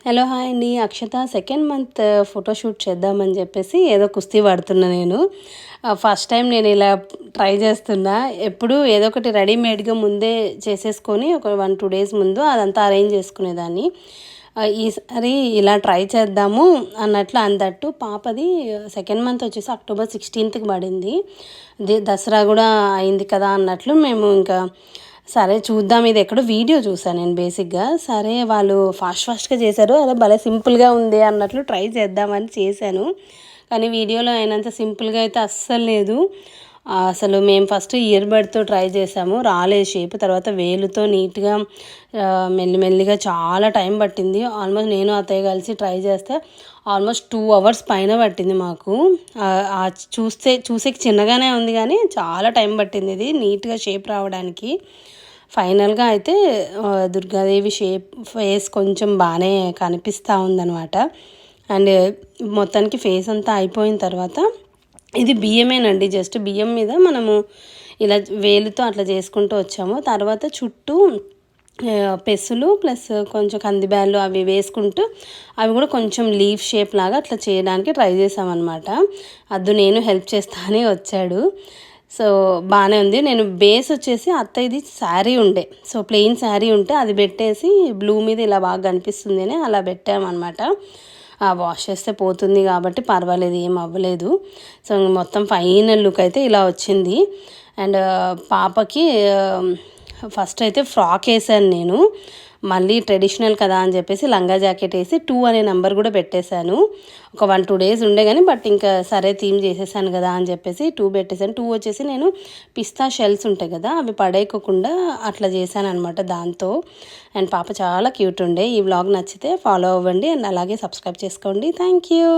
Hello hi అండి. Akshata second month photoshoot చేద్దామని చెప్పేసి ఏదో కుస్తీ పడుతున్నా నేను. ఫస్ట్ టైం నేను ఇలా ట్రై చేస్తున్నా. ఎప్పుడు ఏదో ఒకటి రెడీమేడ్గా ముందే చేసేసుకొని ఒక 1-2 డేస్ ముందు అదంతా అరేంజ్ చేసుకునేదాన్ని. ఈసారి ఇలా ట్రై చేద్దాము అన్నట్లు. అందట్టు పాపది సెకండ్ మంత్ వచ్చేసి అక్టోబర్ 16కి పడింది. దసరా కూడా అయింది కదా అన్నట్లు మేము ఇంకా సరే చూద్దాం, ఇది ఎక్కడో వీడియో చూసాను నేను బేసిక్గా. సరే వాళ్ళు ఫాస్ట్గా చేశారు, అదే భలే సింపుల్గా ఉంది అన్నట్లు ట్రై చేద్దామని చేశాను. కానీ వీడియోలో అయినంత సింపుల్గా అయితే అస్సలు లేదు. అసలు మేము ఫస్ట్ ఇయర్ బడ్తో ట్రై చేసాము, రాలేదు షేప్. తర్వాత వేలుతో నీట్గా మెల్లిమెల్లిగా చాలా టైం పట్టింది. ఆల్మోస్ట్ నేను అత్తయ్య కలిసి ట్రై చేస్తే ఆల్మోస్ట్ 2 hours పైన పట్టింది మాకు. చూసే చిన్నగానే ఉంది కానీ చాలా టైం పట్టింది ఇది నీట్గా షేప్ రావడానికి. ఫైనల్గా అయితే దుర్గాదేవి ఫేస్ కొంచెం బాగానే కనిపిస్తూ ఉందన్నమాట. అండ్ మొత్తానికి ఫేస్ అంతా అయిపోయిన తర్వాత ఇది బియ్యమేనండి, జస్ట్ బియ్యం మీద మనము ఇలా వేలుతో అట్లా చేసుకుంటూ వచ్చాము. తర్వాత చుట్టూ పెసులు ప్లస్ కొంచెం కందిబ్యాళ్ళు అవి వేసుకుంటూ అవి కూడా కొంచెం లీఫ్ షేప్ లాగా అట్లా చేయడానికి ట్రై చేసామన్నమాట. నేను హెల్ప్ చేస్తా అని వచ్చాడు. సో బాగానే ఉంది. నేను బేస్ వచ్చేసి అత్తయ్యది శారీ ఉండే, సో ప్లెయిన్ శారీ ఉంటే అది పెట్టేసి బ్లూ మీద ఇలా బాగా కనిపిస్తుంది అని అలా పెట్టామన్నమాట. వాష్ చేస్తే పోతుంది కాబట్టి పర్వాలేదు, ఏం అవ్వలేదు. సో మొత్తం ఫైనల్ లుక్ అయితే ఇలా వచ్చింది. అండ్ పాపకి ఫస్ట్ అయితే ఫ్రాక్ వేసాను నేను, మళ్ళీ ట్రెడిషనల్ కదా అని చెప్పేసి లంగా జాకెట్ వేసి 2 అనే నెంబర్ కూడా పెట్టేశాను. ఒక 1-2 డేస్ ఉండే కానీ బట్ ఇంకా సరే థీమ్ చేసేసాను కదా అని చెప్పేసి 2 పెట్టేశాను. 2 వచ్చేసి నేను పిస్తా షెల్స్ ఉంటాయి కదా అవి పడేయకుండా అట్లా చేశాను అనమాట దాంతో. అండ్ పాప చాలా క్యూట్ ఉండే. ఈ వ్లాగ్ నచ్చితే ఫాలో అవ్వండి అండ్ అలాగే సబ్స్క్రైబ్ చేసుకోండి. Thank you.